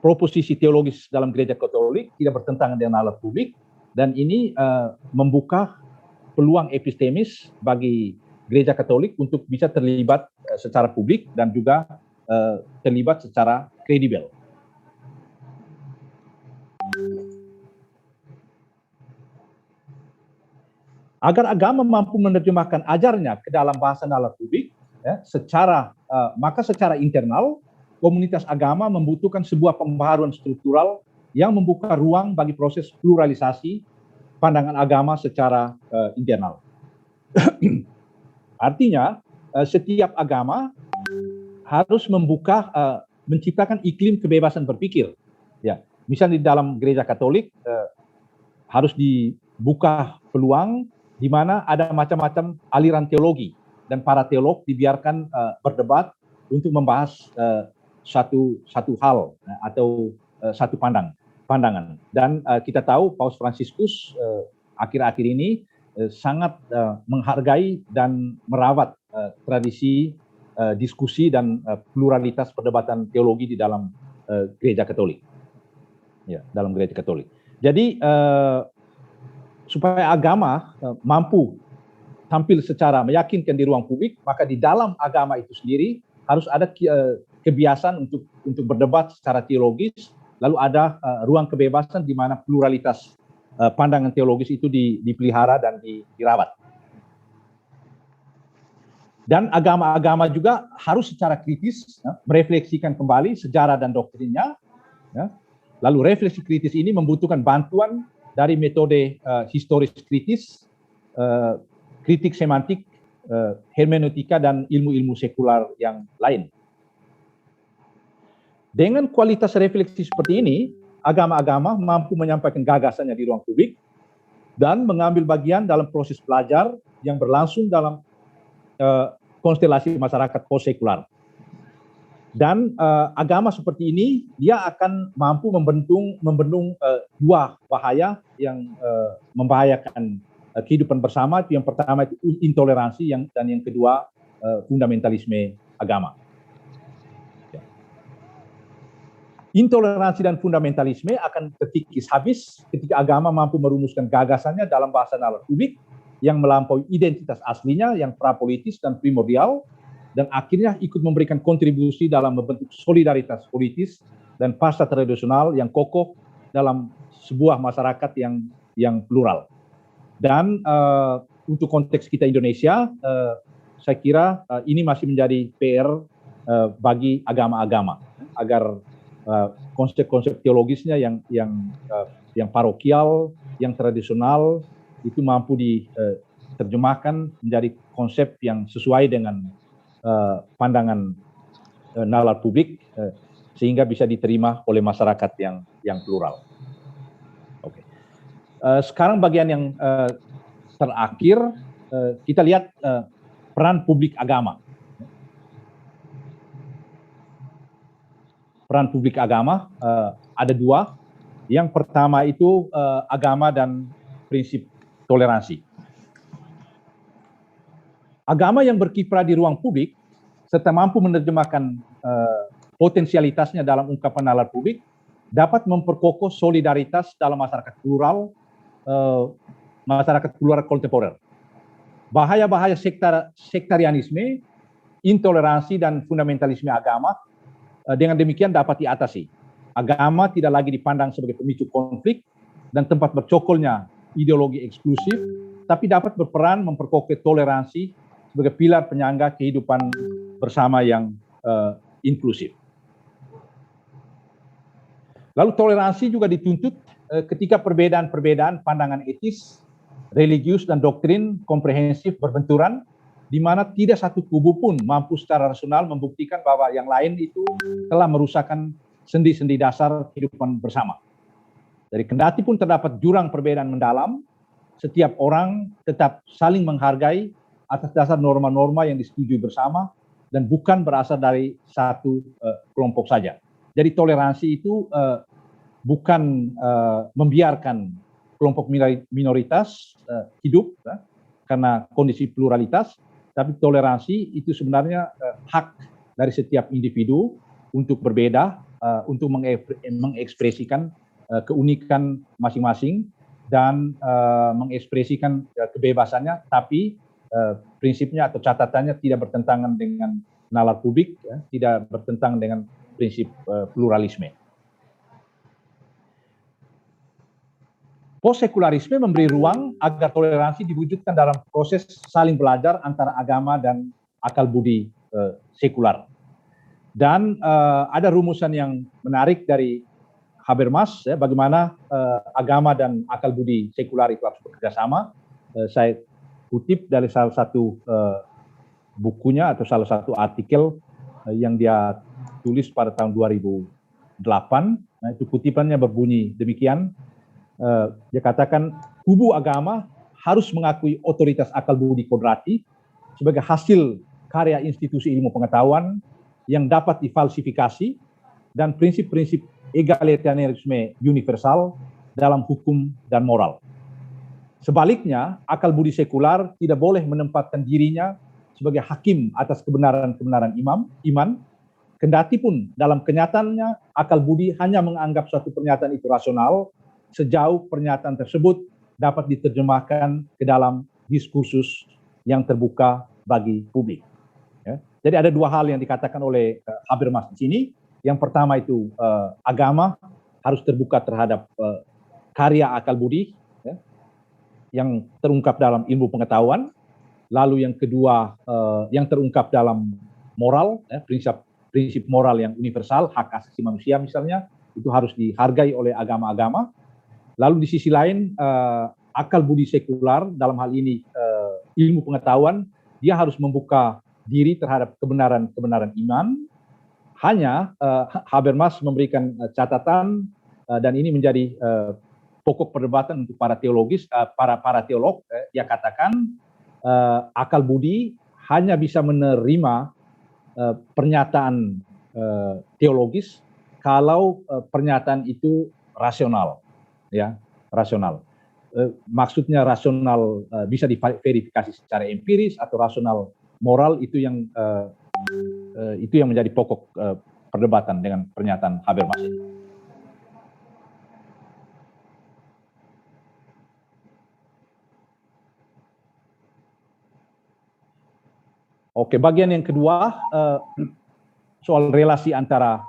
proposisi teologis dalam gereja Katolik tidak bertentangan dengan nalar publik, dan ini membuka peluang epistemis bagi gereja Katolik untuk bisa terlibat secara publik dan juga terlibat secara kredibel. Agar agama mampu menerjemahkan ajarnya ke dalam bahasa nalar publik, ya, maka secara internal komunitas agama membutuhkan sebuah pembaharuan struktural yang membuka ruang bagi proses pluralisasi pandangan agama secara internal. Artinya setiap agama harus menciptakan iklim kebebasan berpikir. Ya, misalnya di dalam gereja Katolik harus dibuka peluang di mana ada macam-macam aliran teologi, dan para teolog dibiarkan berdebat untuk membahas satu hal atau satu pandangan. Dan kita tahu Paus Fransiskus akhir-akhir ini sangat menghargai dan merawat tradisi diskusi dan pluralitas perdebatan teologi di dalam gereja Katolik. Ya, dalam gereja Katolik. Jadi supaya agama mampu tampil secara meyakinkan di ruang publik, maka di dalam agama itu sendiri harus ada kebiasaan untuk berdebat secara teologis, lalu ada ruang kebebasan di mana pluralitas pandangan teologis itu dipelihara dan dirawat. Dan agama-agama juga harus secara kritis merefleksikan kembali sejarah dan doktrinnya. Ya. Lalu refleksi kritis ini membutuhkan bantuan dari metode historis kritis, kritik semantik, hermeneutika, dan ilmu-ilmu sekular yang lain. Dengan kualitas refleksi seperti ini, agama-agama mampu menyampaikan gagasannya di ruang publik dan mengambil bagian dalam proses belajar yang berlangsung dalam konstelasi masyarakat post-sekular. Dan agama seperti ini dia akan mampu membendung dua bahaya yang membahayakan kehidupan bersama. Yang pertama itu intoleransi, dan yang kedua fundamentalisme agama. Intoleransi dan fundamentalisme akan terkikis habis ketika agama mampu merumuskan gagasannya dalam bahasa nalar publik yang melampaui identitas aslinya yang prapolitis dan primordial, dan akhirnya ikut memberikan kontribusi dalam membentuk solidaritas politis dan pasca tradisional yang kokoh dalam sebuah masyarakat yang plural. Dan untuk konteks kita Indonesia, saya kira ini masih menjadi PR bagi agama-agama agar konsep-konsep teologisnya yang parokial, yang tradisional itu mampu diterjemahkan menjadi konsep yang sesuai dengan pandangan nalar publik, sehingga bisa diterima oleh masyarakat yang plural. Oke. Sekarang bagian yang terakhir, kita lihat peran publik agama. peran publik agama ada dua. Yang pertama itu agama dan prinsip toleransi. Agama yang berkiprah di ruang publik serta mampu menerjemahkan potensialitasnya dalam ungkapan nalar publik dapat memperkokoh solidaritas dalam masyarakat plural kontemporer. Bahaya-bahaya sektarianisme, intoleransi dan fundamentalisme agama dengan demikian dapat diatasi. Agama tidak lagi dipandang sebagai pemicu konflik dan tempat bercokolnya ideologi eksklusif, tapi dapat berperan memperkokoh toleransi sebagai pilar penyangga kehidupan bersama yang inklusif. Lalu toleransi juga dituntut ketika perbedaan-perbedaan pandangan etis, religius dan doktrin komprehensif berbenturan, di mana tidak satu kubu pun mampu secara rasional membuktikan bahwa yang lain itu telah merusakkan sendi-sendi dasar kehidupan bersama. Jadi kendati pun terdapat jurang perbedaan mendalam, setiap orang tetap saling menghargai atas dasar norma-norma yang disetujui bersama dan bukan berasal dari satu kelompok saja. Jadi toleransi itu bukan membiarkan kelompok minoritas hidup karena kondisi pluralitas, tapi toleransi itu sebenarnya hak dari setiap individu untuk berbeda, untuk mengekspresikan keunikan masing-masing dan mengekspresikan kebebasannya, tapi prinsipnya atau catatannya tidak bertentangan dengan nalar publik, tidak bertentangan dengan prinsip pluralisme. Postsekularisme memberi ruang agar toleransi diwujudkan dalam proses saling belajar antara agama dan akal budi sekular. Dan ada rumusan yang menarik dari Habermas, bagaimana agama dan akal budi sekular itu harus bekerja sama. Saya kutip dari salah satu bukunya atau salah satu artikel yang dia tulis pada tahun 2008. Nah, itu kutipannya berbunyi demikian. Dia katakan kubu agama harus mengakui otoritas akal budi kodrati sebagai hasil karya institusi ilmu pengetahuan yang dapat difalsifikasi dan prinsip-prinsip egalitarianisme universal dalam hukum dan moral. Sebaliknya, akal budi sekular tidak boleh menempatkan dirinya sebagai hakim atas kebenaran-kebenaran iman, kendati pun dalam kenyataannya akal budi hanya menganggap suatu pernyataan itu rasional sejauh pernyataan tersebut dapat diterjemahkan ke dalam diskursus yang terbuka bagi publik. Ya. Jadi ada dua hal yang dikatakan oleh Habermas di sini. Yang pertama itu agama harus terbuka terhadap karya akal budi yang terungkap dalam ilmu pengetahuan. Lalu yang kedua yang terungkap dalam moral, prinsip moral yang universal, hak asasi manusia misalnya, itu harus dihargai oleh agama-agama. Lalu di sisi lain akal budi sekular dalam hal ini ilmu pengetahuan, dia harus membuka diri terhadap kebenaran-kebenaran iman. Hanya Habermas memberikan catatan dan ini menjadi pokok perdebatan untuk para teologis, para teolog. Dia katakan akal budi hanya bisa menerima pernyataan teologis kalau pernyataan itu rasional. Ya, rasional. Maksudnya rasional bisa diverifikasi secara empiris atau rasional moral itu yang menjadi pokok perdebatan dengan pernyataan Habermas ini. Oke, bagian yang kedua soal relasi antara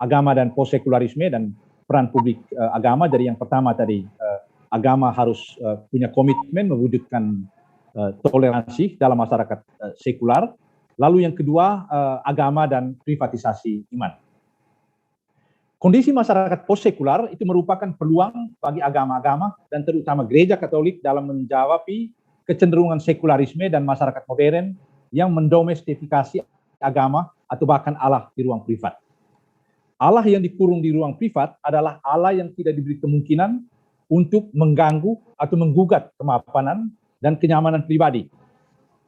agama dan postsekularisme dan peran publik agama. Dari yang pertama tadi, agama harus punya komitmen mewujudkan toleransi dalam masyarakat sekular. Lalu yang kedua, agama dan privatisasi iman. Kondisi masyarakat postsekular itu merupakan peluang bagi agama-agama dan terutama gereja Katolik dalam menjawabi kecenderungan sekularisme dan masyarakat modern yang mendomestifikasi agama atau bahkan Allah di ruang privat. Allah yang dikurung di ruang privat adalah Allah yang tidak diberi kemungkinan untuk mengganggu atau menggugat kemapanan dan kenyamanan pribadi.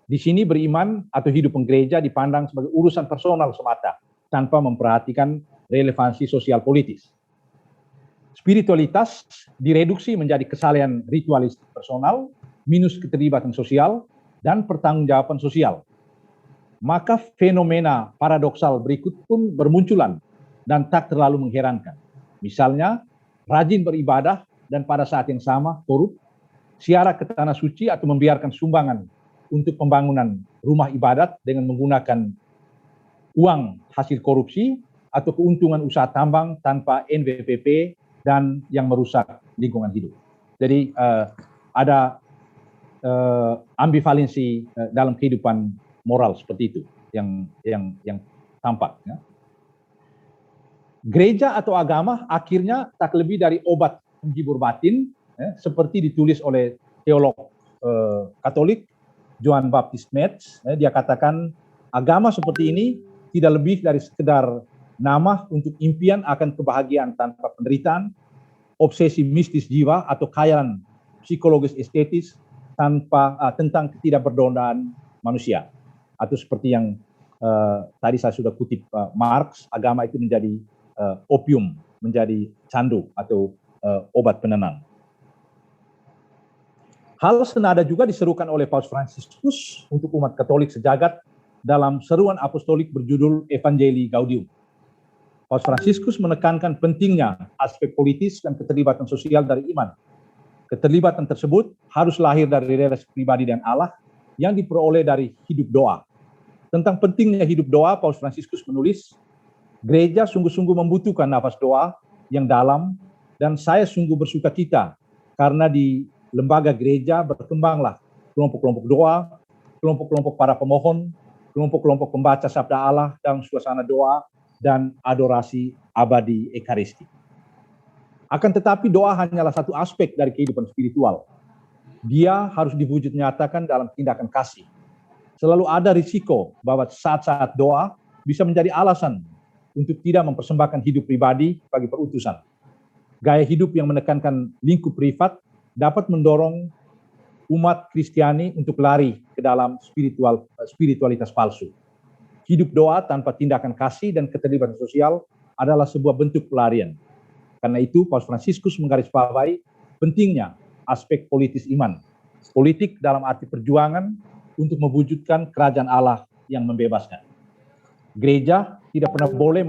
Di sini beriman atau hidup gereja dipandang sebagai urusan personal semata, tanpa memperhatikan relevansi sosial politis. Spiritualitas direduksi menjadi kesalahan ritualistik personal, minus keterlibatan sosial, dan pertanggungjawaban sosial. Maka fenomena paradoksal berikut pun bermunculan dan tak terlalu mengherankan. Misalnya, rajin beribadah dan pada saat yang sama korup, ziarah ke tanah suci atau membiarkan sumbangan untuk pembangunan rumah ibadat dengan menggunakan uang hasil korupsi atau keuntungan usaha tambang tanpa NPWP dan yang merusak lingkungan hidup. Jadi ada ambivalensi dalam kehidupan moral seperti itu yang tampak. Ya. Gereja atau agama akhirnya tak lebih dari obat penghibur batin, ya, seperti ditulis oleh teolog Katolik Johann Baptist Metz. Ya, dia katakan agama seperti ini tidak lebih dari sekedar nama untuk impian akan kebahagiaan tanpa penderitaan, obsesi mistis jiwa atau khayalan psikologis estetis tentang ketidakberdondaan manusia. Atau seperti yang tadi saya sudah kutip Marx, agama itu menjadi opium, menjadi candu atau obat penenang. Hal senada juga diserukan oleh Paus Fransiskus untuk umat Katolik sejagat dalam seruan apostolik berjudul Evangelii Gaudium. Paus Fransiskus menekankan pentingnya aspek politis dan keterlibatan sosial dari iman. Keterlibatan tersebut harus lahir dari relasi pribadi dengan Allah yang diperoleh dari hidup doa. Tentang pentingnya hidup doa, Paus Fransiskus menulis, gereja sungguh-sungguh membutuhkan nafas doa yang dalam dan saya sungguh bersuka cita karena di lembaga gereja berkembanglah kelompok-kelompok doa, kelompok-kelompok para pemohon, kelompok-kelompok pembaca sabda Allah dalam suasana doa dan adorasi abadi Ekaristi. Akan tetapi doa hanyalah satu aspek dari kehidupan spiritual. Dia harus diwujud nyatakan dalam tindakan kasih. Selalu ada risiko bahwa saat-saat doa bisa menjadi alasan untuk tidak mempersembahkan hidup pribadi bagi perutusan. Gaya hidup yang menekankan lingkup privat dapat mendorong umat Kristiani untuk lari ke dalam spiritualitas palsu. Hidup doa tanpa tindakan kasih dan keterlibatan sosial adalah sebuah bentuk pelarian. Karena itu, Paus Fransiskus menggarisbawahi pentingnya aspek politis iman. Politik dalam arti perjuangan untuk mewujudkan kerajaan Allah yang membebaskan. Gereja tidak pernah boleh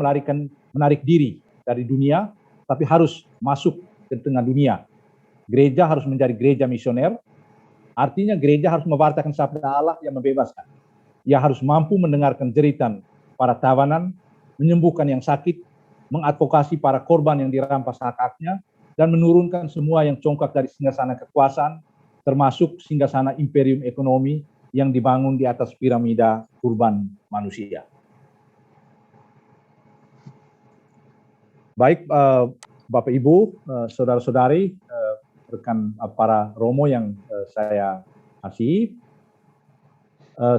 menarik diri dari dunia, tapi harus masuk ke tengah dunia. Gereja harus menjadi gereja misioner, artinya gereja harus mewartakan sabda Allah yang membebaskan. Ia harus mampu mendengarkan jeritan para tawanan, menyembuhkan yang sakit, mengadvokasi para korban yang dirampas hak-haknya, dan menurunkan semua yang congkak dari singgasana kekuasaan, termasuk singgasana imperium ekonomi yang dibangun di atas piramida kurban manusia. Baik, Bapak Ibu, saudara-saudari, rekan para Romo yang saya kasihi,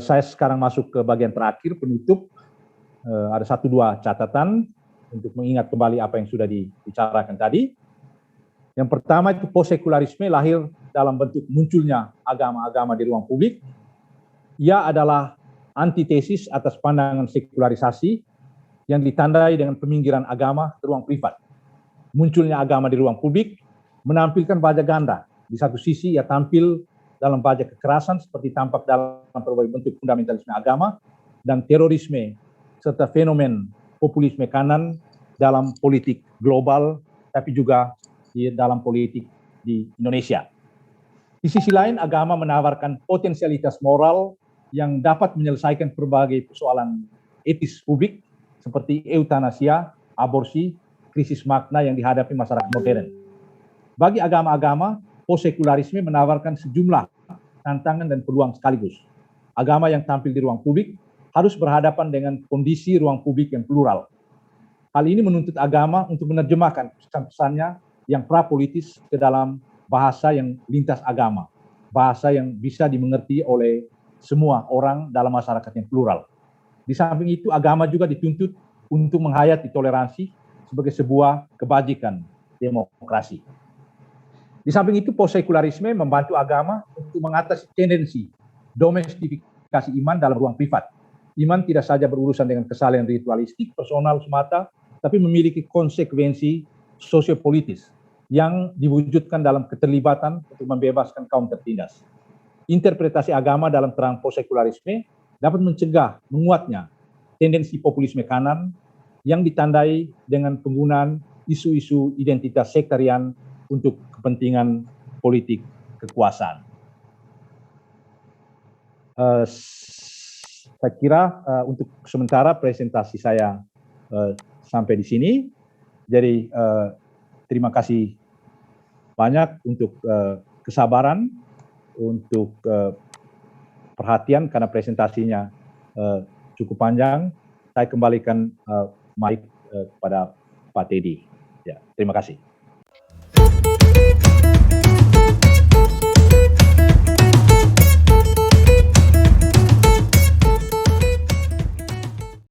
saya sekarang masuk ke bagian terakhir penutup. Ada 1-2 catatan untuk mengingat kembali apa yang sudah dibicarakan tadi. Yang pertama itu possekularisme lahir dalam bentuk munculnya agama-agama di ruang publik. Ia adalah antitesis atas pandangan sekularisasi yang ditandai dengan peminggiran agama ke ruang privat. Munculnya agama di ruang publik menampilkan wajah ganda. Di satu sisi ia tampil dalam wajah kekerasan seperti tampak dalam berbagai bentuk fundamentalisme agama dan terorisme serta fenomen populisme kanan dalam politik global, tapi juga di dalam politik di Indonesia. Di sisi lain, agama menawarkan potensialitas moral yang dapat menyelesaikan berbagai persoalan etis publik seperti eutanasia, aborsi, krisis makna yang dihadapi masyarakat modern. Bagi agama-agama, possekularisme menawarkan sejumlah tantangan dan peluang sekaligus. Agama yang tampil di ruang publik harus berhadapan dengan kondisi ruang publik yang plural. Hal ini menuntut agama untuk menerjemahkan pesan-pesannya yang prapolitis ke dalam bahasa yang lintas agama, bahasa yang bisa dimengerti oleh semua orang dalam masyarakat yang plural. Di samping itu, agama juga dituntut untuk menghayati toleransi sebagai sebuah kebajikan demokrasi. Di samping itu, possekularisme membantu agama untuk mengatasi tendensi domestifikasi iman dalam ruang privat. Iman tidak saja berurusan dengan kesalahan ritualistik personal semata, tapi memiliki konsekuensi sosiopolitis yang diwujudkan dalam keterlibatan untuk membebaskan kaum tertindas. Interpretasi agama dalam terang possekularisme dapat mencegah menguatnya tendensi populisme kanan yang ditandai dengan penggunaan isu-isu identitas sektarian untuk kepentingan politik kekuasaan. Saya kira untuk sementara presentasi saya sampai di sini. Jadi terima kasih banyak untuk kesabaran, untuk perhatian karena presentasinya cukup panjang. Saya kembalikan mic kepada Pak Teddy. Ya, terima kasih.